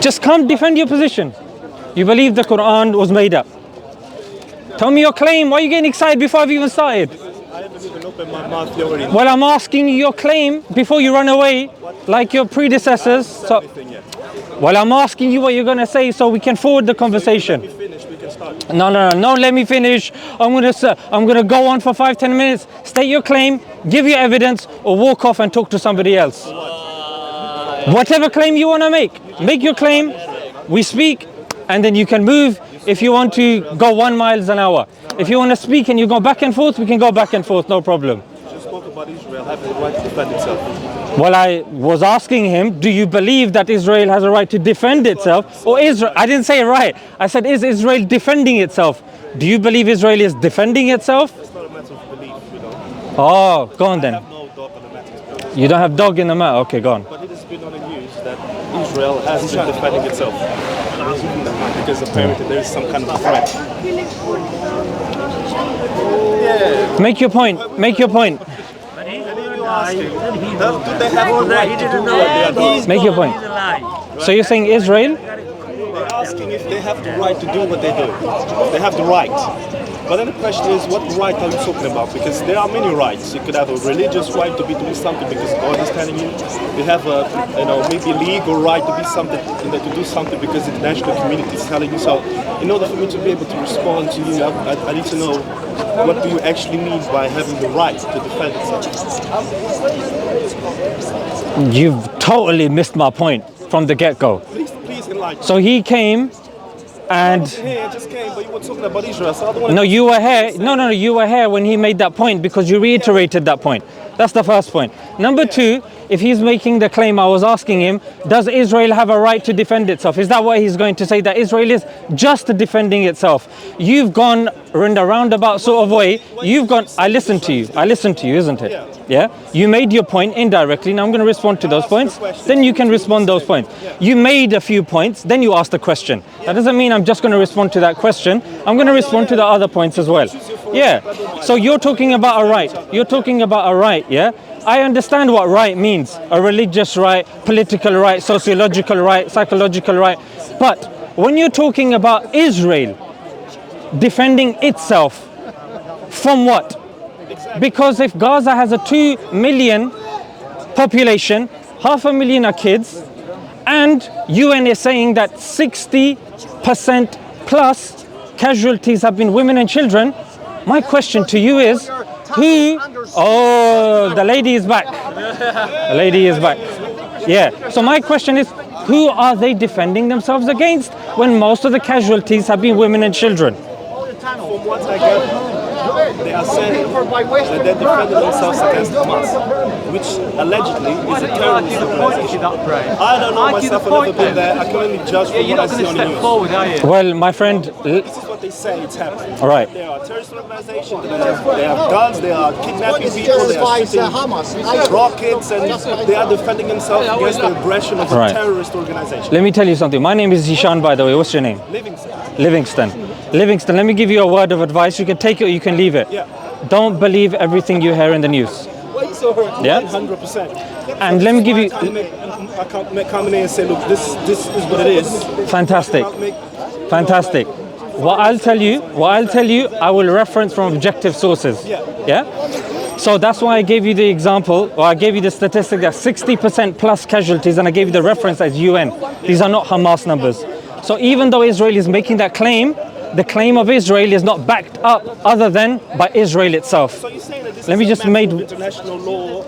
Just come defend your position. You believe the Quran was made up. Tell me your claim. Why are you getting excited before I've even started? I haven't even opened my mouth already. Well, I'm asking you your claim before you run away, like your predecessors. So, well, I'm asking you what you're going to say so we can forward the conversation. Let me finish, we can start. No, let me finish. I'm gonna go on for 5-10 minutes. State your claim, give your evidence, or walk off and talk to somebody else. Whatever claim you want to make your claim. We speak, and then you can move. If you want to go 1 mile an hour, if you want to speak and you go back and forth, we can go back and forth, no problem. You just spoke about Israel having the right to defend itself. Well, I was asking him, do you believe that Israel has a right to defend itself? Or Israel, I didn't say it right. I said, is Israel defending itself? Do you believe Israel is defending itself? It's not a matter of belief, you know. Oh, go on then. I have no dog on the matter. You don't have dog in the matter? Okay, go on. But it has been on the news that Israel has been defending itself. Because apparently there is some kind of threat. Yeah. Make your point. Make your point. Do they have the right to do what they are doing? Make your point. So you're saying Israel? They're asking if they have the right to do what they do. They have the right. But then the question is, what right are you talking about? Because there are many rights. You could have a religious right to be doing something because God is telling you. You have a, maybe a legal right to be something, to do something because the international community is telling you. So, in order for me to be able to respond to you, I need to know what do you actually mean by having the right to defend itself. You've totally missed my point from the get-go. Please enlighten. So he came and... I just came, but you were talking about Israel, so I don't want to... No, you were here. No, you were here when he made that point because you reiterated that point. That's the first point. Number two, if he's making the claim, I was asking him, does Israel have a right to defend itself? Is that what he's going to say, that Israel is just defending itself? You've gone in a roundabout sort of way. You've gone, I listened to you, isn't it? Yeah? You made your point indirectly. Now I'm going to respond to those points. Then you can respond those points. You made a few points, then you asked a question. That doesn't mean I'm just going to respond to that question. I'm going to respond to the other points as well. Yeah. So you're talking about a right. You're talking about a right, yeah? I understand what right means. A religious right, political right, sociological right, psychological right. But when you're talking about Israel defending itself, from what? Because if Gaza has a 2 million population, 500,000 are kids, and UN is saying that 60% plus casualties have been women and children, my question to you is, who... Oh, the lady is back. The lady is back. Yeah. So my question is, who are they defending themselves against when most of the casualties have been women and children? From what I get, they are saying that they're defending themselves against Hamas, which allegedly is a terrorist organization. I don't know myself, I've never been there. I can only judge from what I see on the news. Well, my friend... This is what they say it's happening. All right. They are a terrorist organization, they have guns, they are kidnapping people, they are shooting rockets, and they are defending themselves against the aggression of a terrorist organization. Let me tell you something. My name is Zishan, by the way. What's your name? Livingston, let me give you a word of advice. You can take it or you can leave it. Yeah. Don't believe everything you hear in the news. Yeah? 100%. And let me give you... I can't come in and say, look, this is what it is. Fantastic. Fantastic. What I'll tell you, I will reference from objective sources. Yeah? So that's why I gave you the example, or I gave you the statistic that 60% plus casualties, and I gave you the reference as UN. These are not Hamas numbers. So even though Israel is making that claim, the claim of Israel is not backed up other than by Israel itself. So you're saying that this Let me just make international law.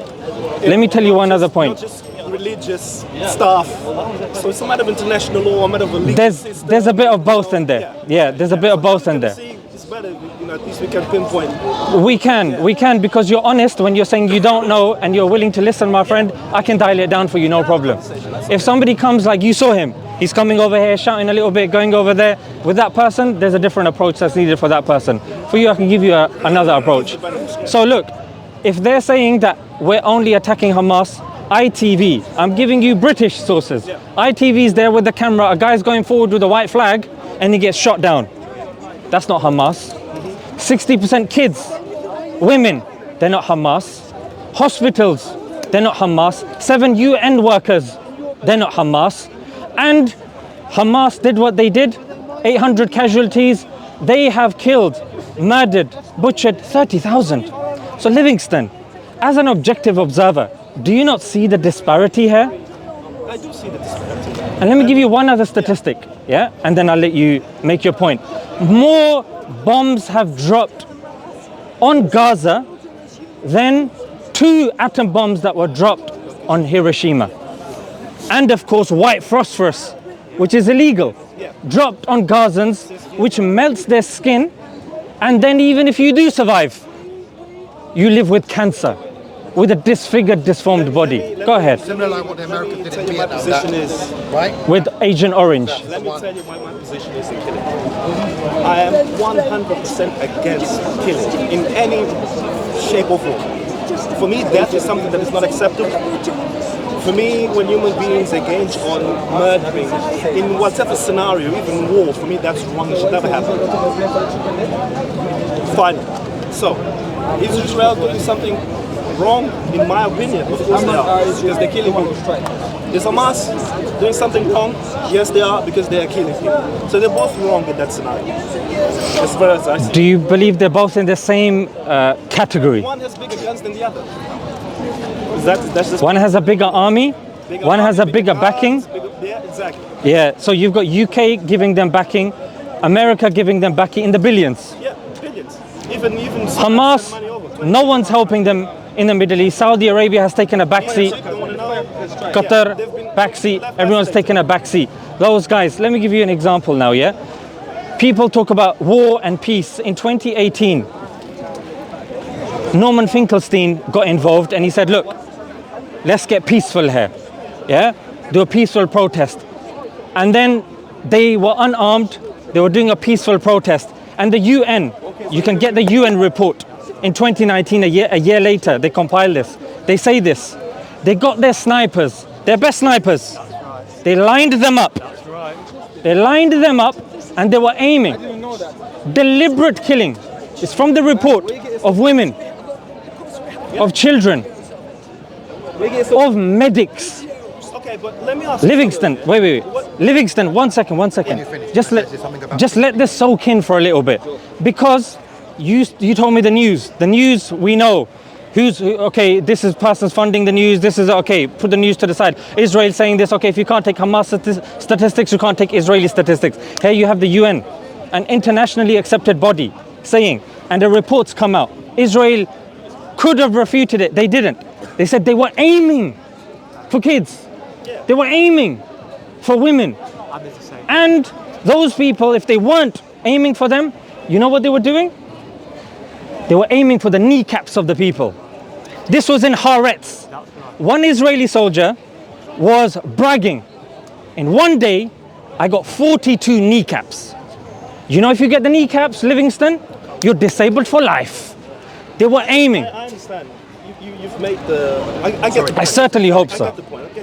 Let me tell you one other point. Not just religious stuff. So it's a matter of international law, a matter of a legal system. There's a bit of both in there. Yeah, there's a bit of both in there. It's better, at least we can pinpoint. We can, because you're honest when you're saying you don't know and you're willing to listen, my friend. I can dial it down for you, no problem. If somebody comes like you saw him, he's coming over here, shouting a little bit, going over there. With that person, there's a different approach that's needed for that person. For you, I can give you another approach. So look, if they're saying that we're only attacking Hamas, ITV, I'm giving you British sources. ITV is there with the camera, a guy's going forward with a white flag and he gets shot down. That's not Hamas. 60% kids, women, they're not Hamas. Hospitals, they're not Hamas. 7 UN workers, they're not Hamas. And Hamas did what they did, 800 casualties. They have killed, murdered, butchered 30,000. So Livingston, as an objective observer, do you not see the disparity here? I do see the disparity. And let me give you one other statistic, yeah? And then I'll let you make your point. More bombs have dropped on Gaza than 2 atom bombs that were dropped on Hiroshima. And of course, white phosphorus, which is illegal, dropped on Gazans, which melts their skin. And then even if you do survive, you live with cancer, with a disfigured, disformed body. Go ahead. Similar like what the Americans did in My Vietnam. position is, Right? With Agent Orange. let me tell you why my position is in killing. I am 100% against killing in any shape or form. For me, death is something that is not acceptable. For me, when human beings engage on murdering, in whatever scenario, even war, for me that's wrong, it should never happen. Fine. So, is Israel doing something wrong? In my opinion, of course they are, because they're killing people. Is Hamas doing something wrong? Yes, they are, because they are killing people. So they're both wrong in that scenario, as far as I see. Do you believe they're both in the same category? One has bigger guns than the other. That's just One has a bigger army, one has a bigger backing. Yeah, exactly. Yeah, so you've got UK giving them backing, America giving them backing in the billions. Yeah, billions. Even Hamas, money over. no one's helping them in the Middle East. Saudi Arabia has taken a backseat. Qatar, backseat. Everyone's taken a backseat. Those guys, let me give you an example now, yeah? People talk about war and peace. In 2018, Norman Finkelstein got involved and he said, look, let's get peaceful here, yeah? Do a peaceful protest. And then they were unarmed, they were doing a peaceful protest. And the UN, you can get the UN report in 2019, a year later, they compiled this. They say this, they got their snipers, their best snipers. They lined them up. They lined them up and they were aiming. Deliberate killing. It's from the report of women, of children, of medics. Okay, but let me ask you Livingston, wait. Livingston, one second. Just let this soak in for a little bit. Because you told me the news. The news, we know. Okay, this is person's funding the news. This is, okay, put the news to the side. Israel saying this, okay, if you can't take Hamas statistics, you can't take Israeli statistics. Here you have the UN, an internationally accepted body, saying, and the reports come out. Israel could have refuted it. They didn't. They said they were aiming for kids. They were aiming for women. And those people, if they weren't aiming for them, you know what they were doing? They were aiming for the kneecaps of the people. This was in Haaretz. One Israeli soldier was bragging. In one day, I got 42 kneecaps. You know, if you get the kneecaps, Livingston, you're disabled for life. They were aiming. I understand. You've made the... I get the point. I certainly hope so. I get the point.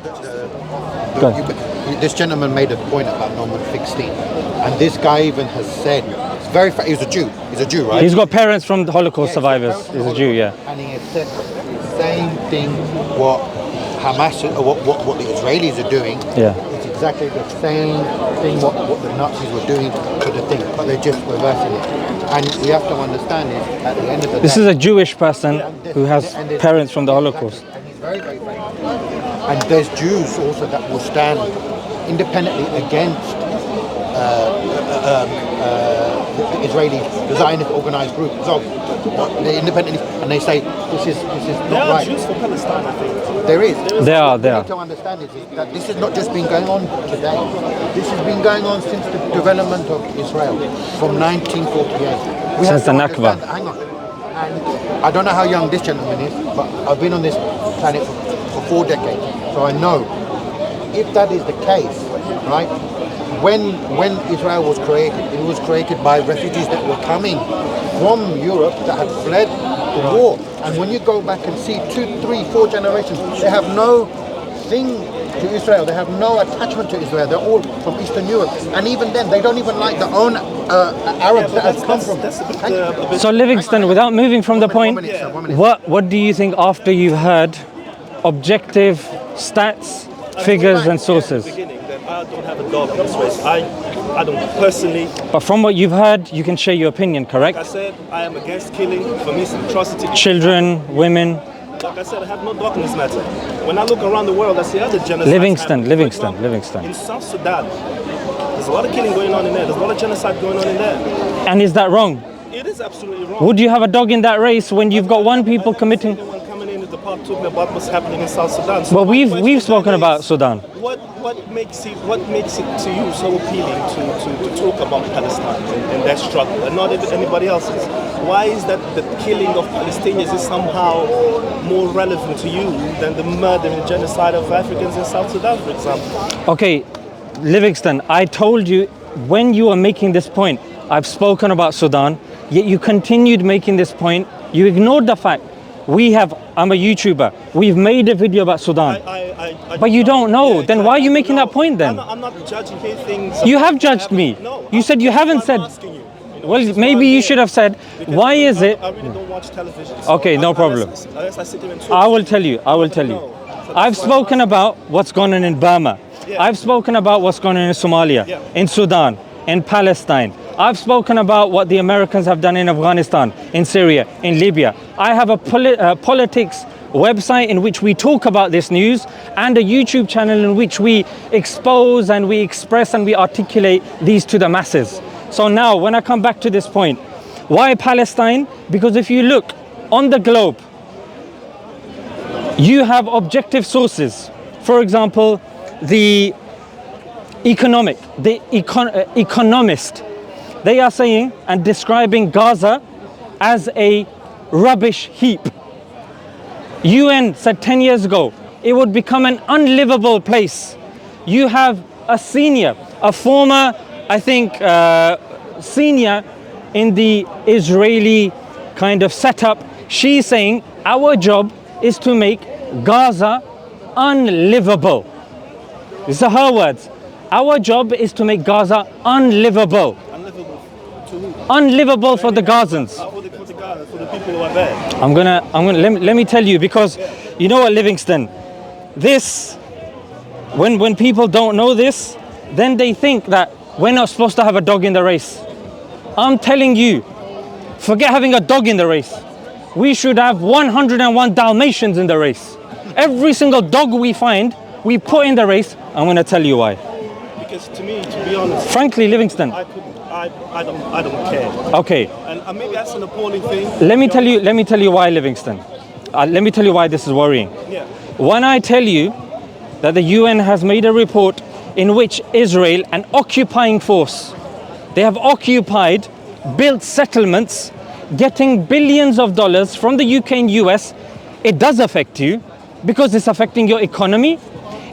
Go ahead. This gentleman made a point about Norman Finkelstein, and this guy even has said, it's very he's a Jew. He's a Jew, right? He's got parents from the Holocaust survivors. He's a Jew, yeah. And he has said the same thing what Hamas or what the Israelis are doing. Yeah. It's exactly the same thing what the Nazis were doing to the thing, but they're just reversing it. And we have to understand is at the end of the day. This is a Jewish person who has parents from the Holocaust. And he's very, very brave. And there's Jews also that will stand independently against the Israeli Zionist organized group. So they independently, and they say this is There not are right. Jews for Palestine, I think. There is. They are. What we need to understand is that this has not just been going on today. This has been going on since the development of Israel from 1948. We Since have to the Nakba. understand- Hang on. And I don't know how young this gentleman is, but I've been on this planet for 4 decades. So I know if that is the case, right? When Israel was created, it was created by refugees that were coming from Europe that had fled the war. And when you go back and see 2, 3, 4 generations, they have no thing to Israel. They have no attachment to Israel. They're all from Eastern Europe. And even then, they don't even like their own Arabs that have come from. So Livingston, without moving from the point, what do you think after you've heard objective stats, figures and sources? That I don't have a dog in this race. I don't personally. But from what you've heard, you can share your opinion, correct? Like I said, I am against killing. For me, it's an atrocity. Children, women. Like I said, I have no dog in this matter. When I look around the world, I see other genocides. Livingston. In South Sudan, there's a lot of killing going on in there. There's a lot of genocide going on in there. And is that wrong? It is absolutely wrong. Would you have a dog in that race when you've got one people committing? Anyone coming into the park talking about what's happening in South Sudan. So Well, my question we've spoken then about is, Sudan. What makes it to you so appealing to talk about Palestine and their struggle and not anybody else's? Why is that the killing of Palestinians is somehow more relevant to you than the murder and genocide of Africans in South Sudan, for example? Okay, Livingston, I told you when you were making this point, I've spoken about Sudan, yet you continued making this point. You ignored the fact I'm a YouTuber. We've made a video about Sudan. But you don't know. Yeah, Then why are you making that point then? I'm not judging things. You have judged me. No, You said you haven't said. asking you. Well, This is maybe why you I'm should here. have said, Because why is it? I really don't watch television. Okay, no problem. Unless I sit here and talk. I will tell you. I've spoken about what's going on in Burma. Yeah. I've spoken about what's going on in Somalia, Yeah. in Sudan, in Palestine. I've spoken about what the Americans have done in Afghanistan, in Syria, in Libya. I have a politics website in which we talk about this news and a YouTube channel in which we expose and we express and we articulate these to the masses. So now when I come back to this point, why Palestine? Because if you look on the globe, you have objective sources. For example, the Economist, they are saying and describing Gaza as a rubbish heap. UN said 10 years ago it would become an unlivable place. You have a former, I think, senior in the Israeli kind of setup. She's saying our job is to make Gaza unlivable. These are her words. Our job is to make Gaza unlivable. Unlivable to who? Unlivable for the Gazans. For the people who are there. Let me tell you, because you know what, Livingston, this, when people don't know this, then they think that we're not supposed to have a dog in the race. I'm telling you, forget having a dog in the race. We should have 101 Dalmatians in the race. Every single dog we find, we put in the race. I'm going to tell you why. Because to me, to be honest, Frankly, Livingston. I don't care. Okay. And maybe that's an appalling thing. Let me tell you why, Livingston. Let me tell you why this is worrying. Yeah. When I tell you that the UN has made a report in which Israel, an occupying force, they have occupied, built settlements, getting billions of dollars from the UK and US, it does affect you because it's affecting your economy.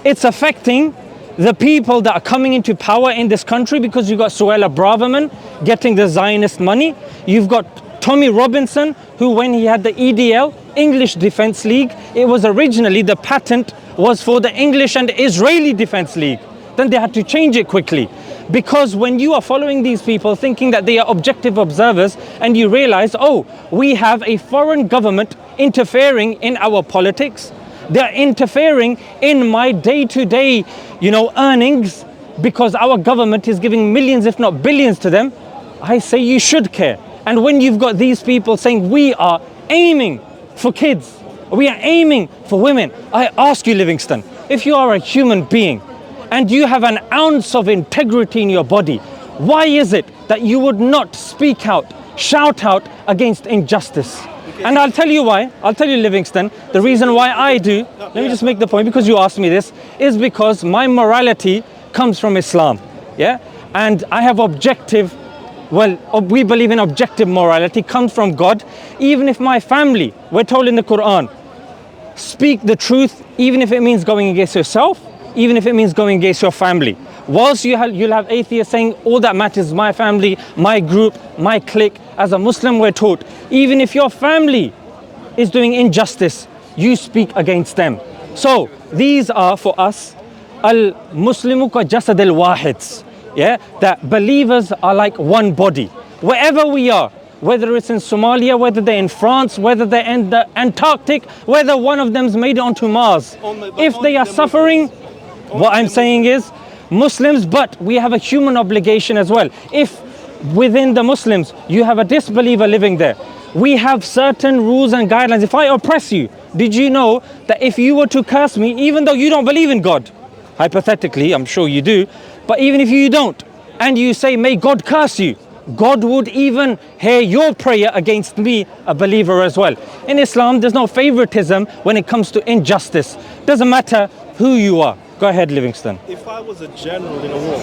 It's affecting the people that are coming into power in this country, because you've got Suella Braverman getting the Zionist money. You've got Tommy Robinson, who when he had the EDL, English Defense League, it was originally the patent was for the English and Israeli Defense League. Then they had to change it quickly. Because when you are following these people thinking that they are objective observers and you realize, oh, we have a foreign government interfering in our politics, they're interfering in my day-to-day, earnings, because our government is giving millions, if not billions to them, I say you should care. And when you've got these people saying we are aiming for kids, we are aiming for women, I ask you, Livingston, if you are a human being and you have an ounce of integrity in your body, why is it that you would not speak out, shout out against injustice? And I'll tell you why. I'll tell you, Livingston, the reason why I do, let me just make the point, because you asked me this, is because my morality comes from Islam. Yeah? And I have we believe in objective morality, comes from God. Even if my family, we're told in the Quran, speak the truth, even if it means going against yourself, even if it means going against your family. Whilst you'll have atheists saying all that matters is my family, my group, my clique. As a Muslim, we're taught, even if your family is doing injustice, you speak against them. So these are for us al-Muslimu ka jasad al-wahid. Yeah, that believers are like one body. Wherever we are, whether it's in Somalia, whether they're in France, whether they're in the Antarctic, whether one of them's made it onto Mars. If they are suffering, what I'm saying is, Muslims, but we have a human obligation as well. If within the Muslims you have a disbeliever living there, we have certain rules and guidelines. If I oppress you, did you know that if you were to curse me, even though you don't believe in God, hypothetically, I'm sure you do, but even if you don't, and you say, may God curse you, God would even hear your prayer against me, a believer as well. In Islam, there's no favoritism when it comes to injustice. Doesn't matter who you are. Go ahead, Livingston. If I was a general in a war,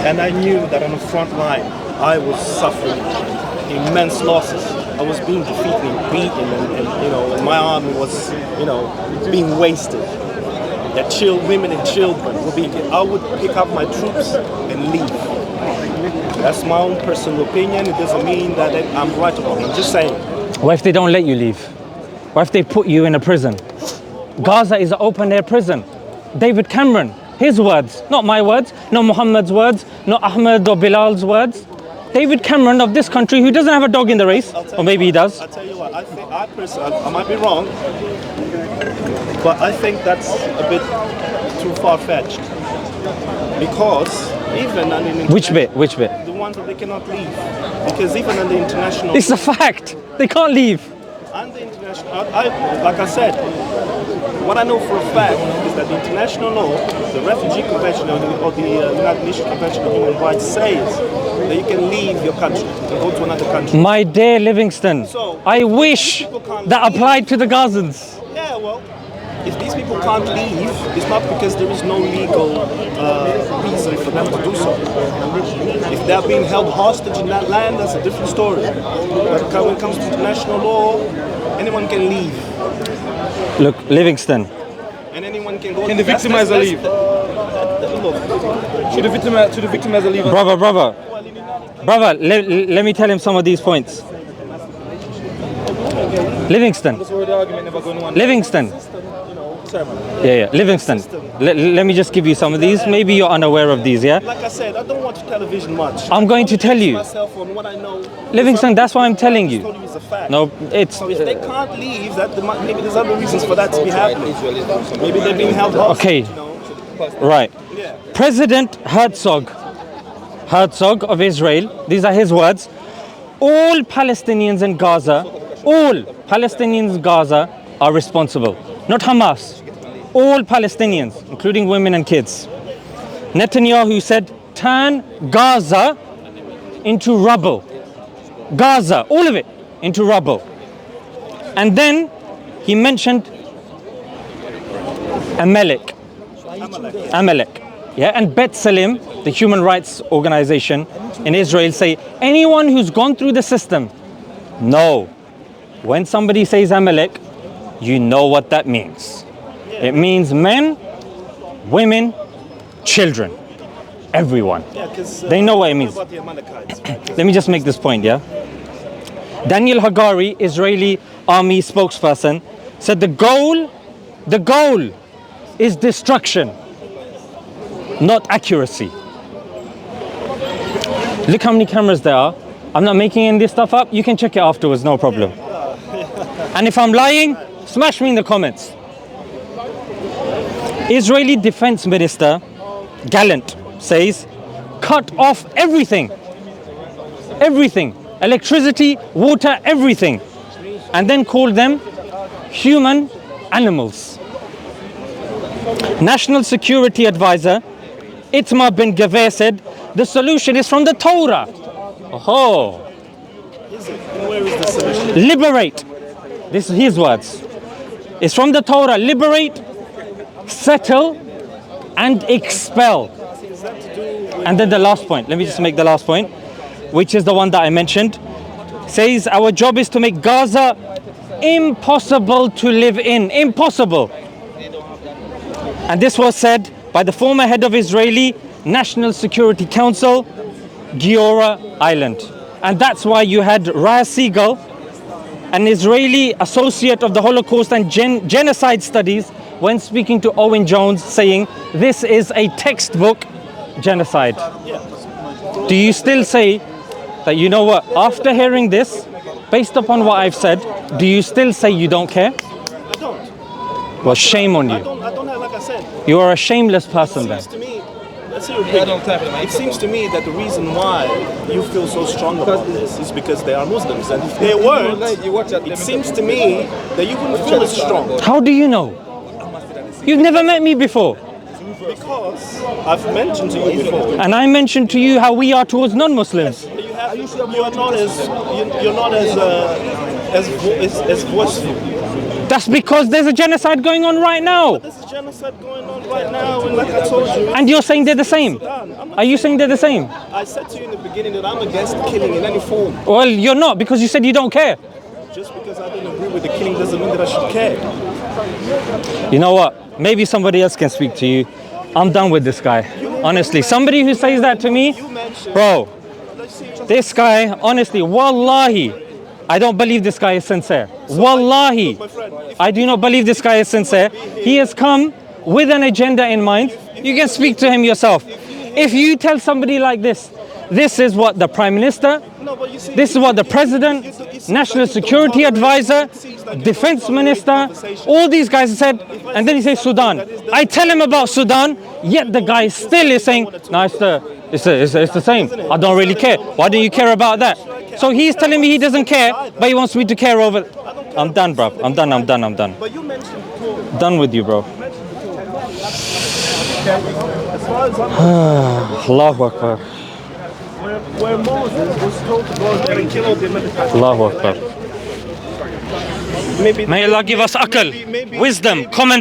and I knew that on the front line, I was suffering immense losses. I was being defeated and beaten, and my army was, being wasted. That women and children were being. I would pick up my troops and leave. That's my own personal opinion. It doesn't mean that I'm right about it. I'm just saying. What if they don't let you leave? What if they put you in a prison? Gaza is an open air prison. David Cameron, his words, not my words, not Muhammad's words, not Ahmed or Bilal's words. David Cameron of this country, who doesn't have a dog in the race, or maybe he does. I'll tell you what, I personally, I might be wrong, but I think that's a bit too far-fetched. Because even under Which bit? the ones that they cannot leave. Because even under international... It's a fact. They can't leave. Under international... like I said, what I know for a fact is that the international law, the Refugee Convention or the United Nations Convention on Human Rights says that you can leave your country and go to another country. My dear Livingston, So, I wish that applied to the Gazans. Yeah, well, if these people can't leave, it's not because there is no legal reason for them to do so. If they're being held hostage in that land, that's a different story. But when it comes to international law, anyone can leave. Look, Livingston, And anyone can go. Can the victimizer leave? Look, Should the victimizer leave? brother, let me tell him some of these points. Livingston, Livingston, let me just give you some of these. Maybe you're unaware of these, yeah? like I said, I don't watch television much. I'm going to tell you. Myself on what I know. Livingston, that's why I'm telling I told you. you it's a fact. No, it's... So if they can't leave, maybe there's other reasons for that to be happening. Maybe they're being held hostage. Okay, You know? right. Yeah. President Herzog of Israel, these are his words, all Palestinians in Gaza are responsible. Not Hamas. All Palestinians, including women and kids. Netanyahu said, turn Gaza into rubble. Gaza, all of it, into rubble. And then he mentioned Amalek. Yeah, and B'Tselem, the human rights organization in Israel, say anyone who's gone through the system, no. When somebody says Amalek, you know what that means. It means men, women, children, everyone. Yeah, because They know what it means. about the Amalekites, right? Let me just make this point, yeah? Daniel Hagari, Israeli army spokesperson, said the goal is destruction, not accuracy. Look how many cameras there are. I'm not making any of this stuff up. You can check it afterwards, no problem. And if I'm lying, smash me in the comments. Israeli Defense Minister Gallant says, cut off everything. Everything. Electricity, water, everything. And then called them human animals. National Security Advisor Itamar Ben Gvir said, the solution is from the Torah. Oh. Where is the solution? Liberate. This is his words. It's from the Torah. Liberate, settle, and expel. And then the last point. Let me just make the last point, which is the one that I mentioned. Says our job is to make Gaza impossible to live in. Impossible. And this was said by the former head of Israeli National Security Council, Giora Island. And that's why you had Raya Siegel, an Israeli associate of the Holocaust and genocide studies, when speaking to Owen Jones, saying this is a textbook genocide. Do you still say that, you know what, after hearing this, based upon what I've said, do you still say you don't care? I don't. Well, shame on I you. don't have, like I I said, You are a shameless person then. seems to me, that's your opinion. It seems to me that the reason why you feel so strong about this is because they are Muslims. And if they weren't, it seems to me that you wouldn't feel as strong. How do you know? You've never met me before. Because I've mentioned to you before. And I mentioned to you how we are towards non-Muslims. You're not as voiceful. That's because there's a genocide going on right now. There's a genocide going on right now, and like I told you, And you're saying they're the same. Are you saying they're the same? I said to you in the beginning that I'm against killing in any form. Well, you're not, because you said you don't care. Just because I don't agree with the killing doesn't mean that I should care. You know what? Maybe somebody else can speak to you. I'm done with this guy. Honestly, somebody who says that to me, bro, this guy, honestly, wallahi, I don't believe this guy is sincere. Wallahi, I do not believe this guy is sincere. He has come with an agenda in mind. You can speak to him yourself. If you tell somebody like this, this is what the Prime Minister, this is what the President, National Security Advisor, Defense Minister, all these guys said, and then he says Sudan. I tell him about Sudan, yet the guy still is saying, no, it's the same. I don't really care. Why do you care about that? So he's telling me he doesn't care, but he wants me to care over. I'm done, bro. I'm done. But you mentioned before, Done with you, bro. as far as I'm Allahu Akbar. where Moses was told to go there and kill all the Midianites. Allahu Akbar. Maybe May Allah give us akal, wisdom, common